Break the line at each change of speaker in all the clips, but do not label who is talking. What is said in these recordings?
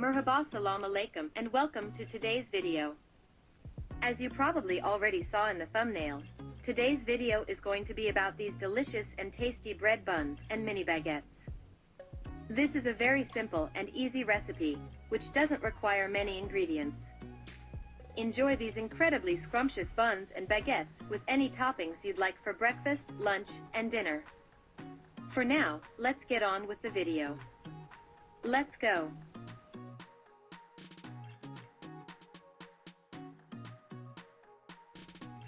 Merhaba, salam alaikum, and welcome to today's video. As you probably already saw in the thumbnail, today's video is going to be about these delicious and tasty bread buns and mini baguettes. This is a very simple and easy recipe, which doesn't require many ingredients. Enjoy these incredibly scrumptious buns and baguettes with any toppings you'd like for breakfast, lunch, and dinner. For now, let's get on with the video. Let's go.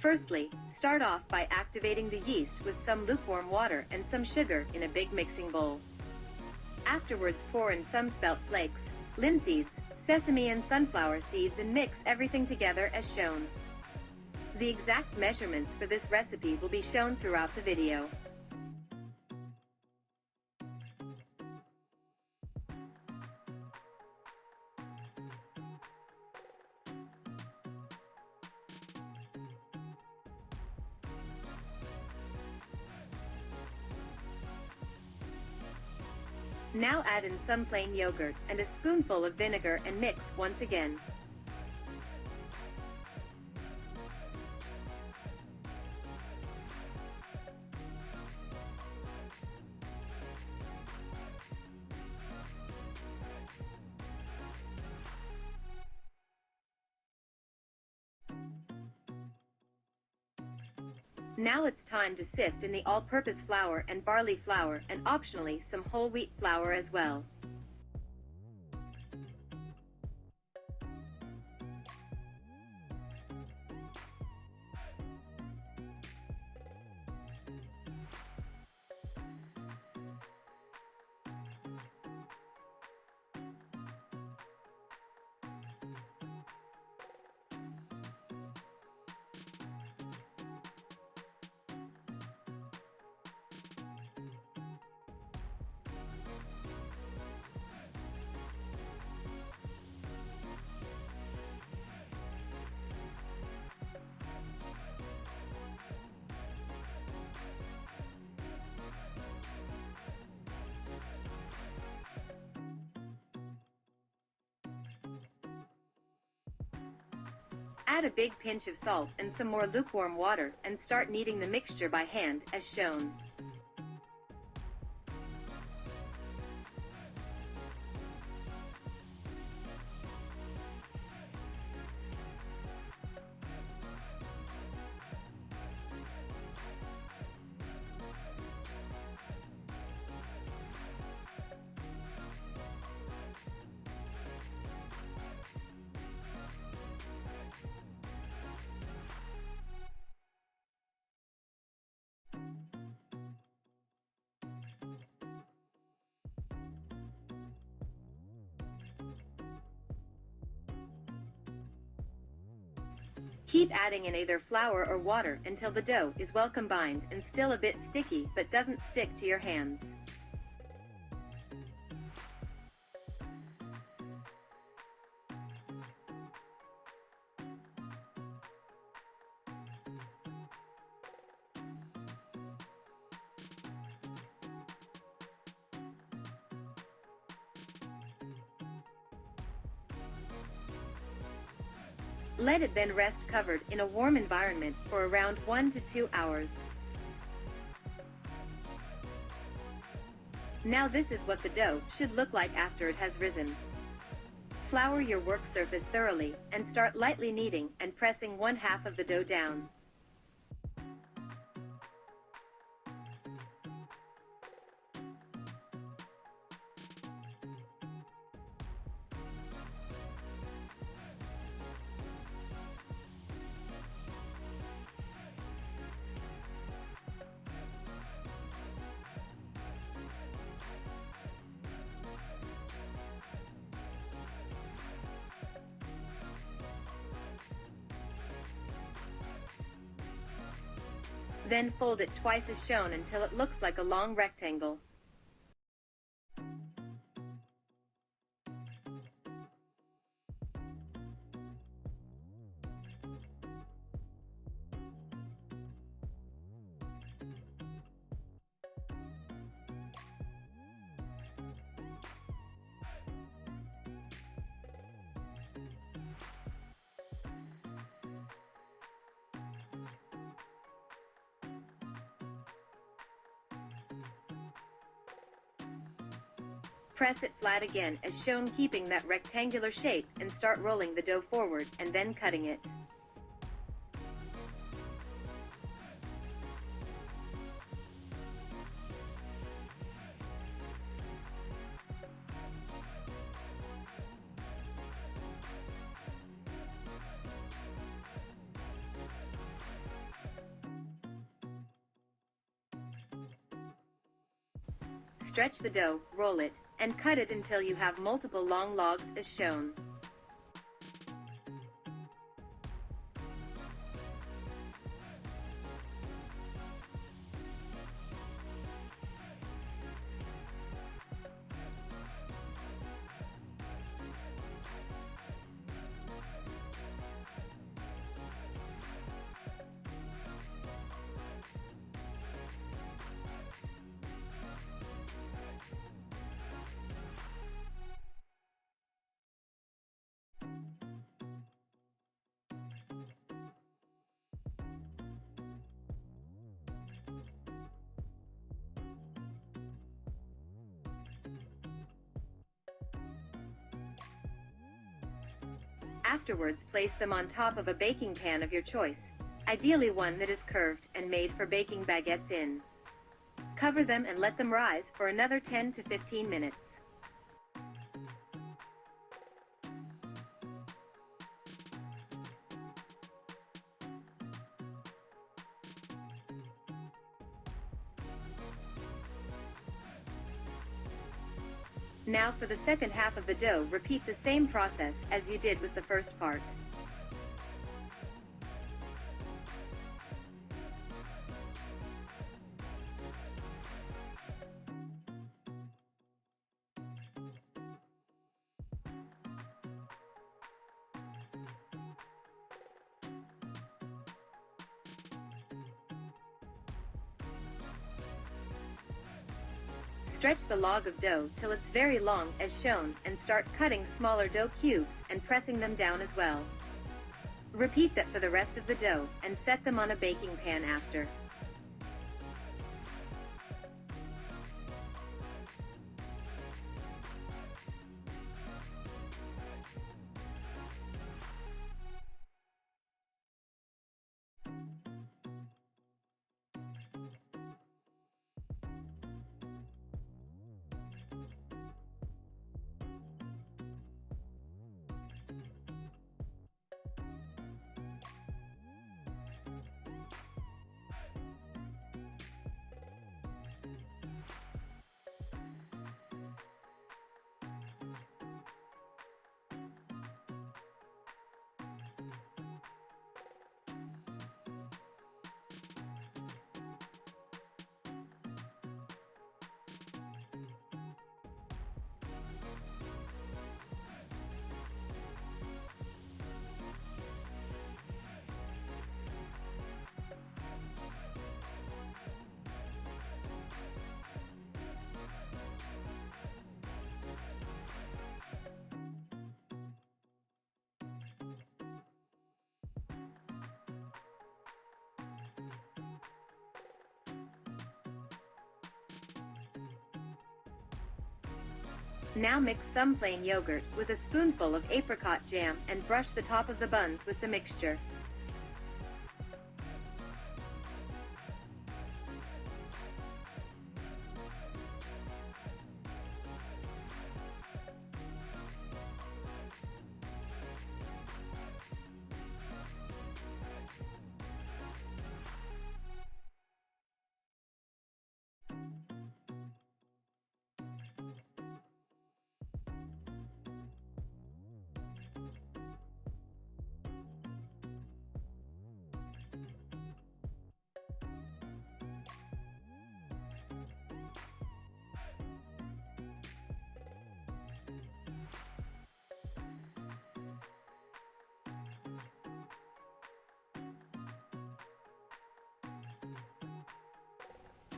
Firstly, start off by activating the yeast with some lukewarm water and some sugar in a big mixing bowl. Afterwards, pour in some spelt flakes, linseeds, sesame and sunflower seeds and mix everything together as shown. The exact measurements for this recipe will be shown throughout the video. Now add in some plain yogurt and a spoonful of vinegar and mix once again. Now it's time to sift in the all-purpose flour and barley flour and optionally some whole wheat flour as well. Add a big pinch of salt and some more lukewarm water and start kneading the mixture by hand as shown. Keep adding in either flour or water until the dough is well combined and still a bit sticky but doesn't stick to your hands. Let it then rest covered in a warm environment for around 1 to 2 hours. Now this is what the dough should look like after it has risen. Flour your work surface thoroughly and start lightly kneading and pressing one half of the dough down. Then fold it twice as shown until it looks like a long rectangle. Press it flat again as shown, keeping that rectangular shape, and start rolling the dough forward and then cutting it. Stretch the dough, roll it, and cut it until you have multiple long logs as shown. Afterwards, place them on top of a baking pan of your choice, ideally one that is curved and made for baking baguettes in. Cover them and let them rise for another 10 to 15 minutes. Now for the second half of the dough, repeat the same process as you did with the first part. Stretch the log of dough till it's very long as shown, and start cutting smaller dough cubes and pressing them down as well. Repeat that for the rest of the dough, and set them on a baking pan after. Now mix some plain yogurt with a spoonful of apricot jam and brush the top of the buns with the mixture.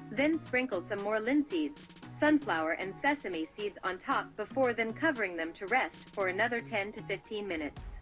Then sprinkle some more linseeds, sunflower and sesame seeds on top before then covering them to rest for another 10 to 15 minutes.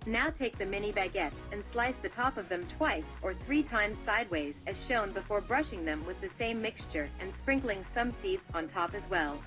Now take the mini baguettes and slice the top of them twice or 3 times sideways as shown before brushing them with the same mixture and sprinkling some seeds on top as well.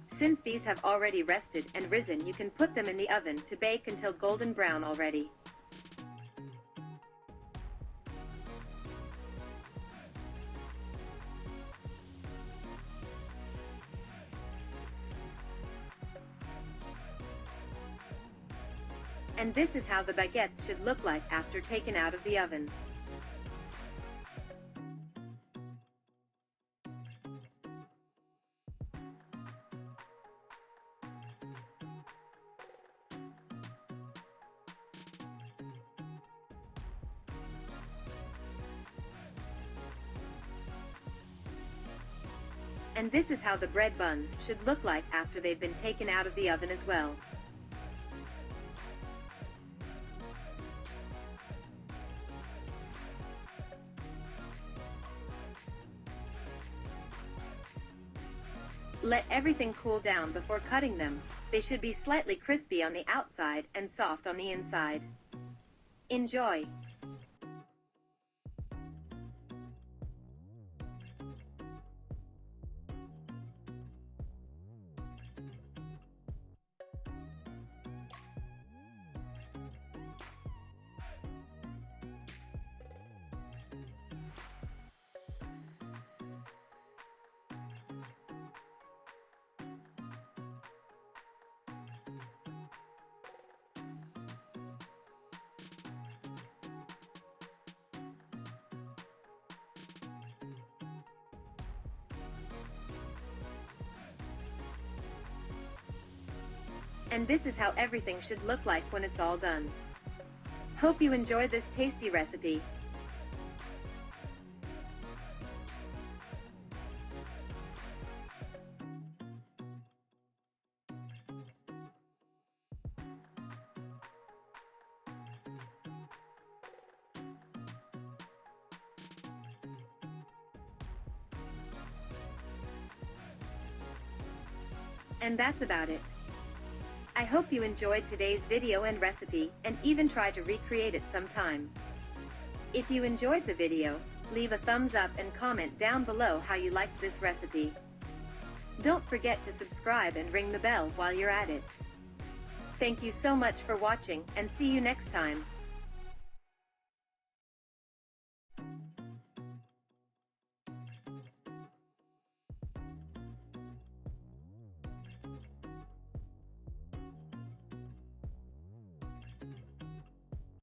Since these have already rested and risen, you can put them in the oven to bake until golden brown already. And this is how the baguettes should look like after taken out of the oven. And this is how the bread buns should look like after they've been taken out of the oven as well. Let everything cool down before cutting them. They should be slightly crispy on the outside and soft on the inside. Enjoy! And this is how everything should look like when it's all done. Hope you enjoyed this tasty recipe. And that's about it. I hope you enjoyed today's video and recipe, and even try to recreate it sometime. If you enjoyed the video, leave a thumbs up and comment down below how you liked this recipe. Don't forget to subscribe and ring the bell while you're at it. Thank you so much for watching, and see you next time.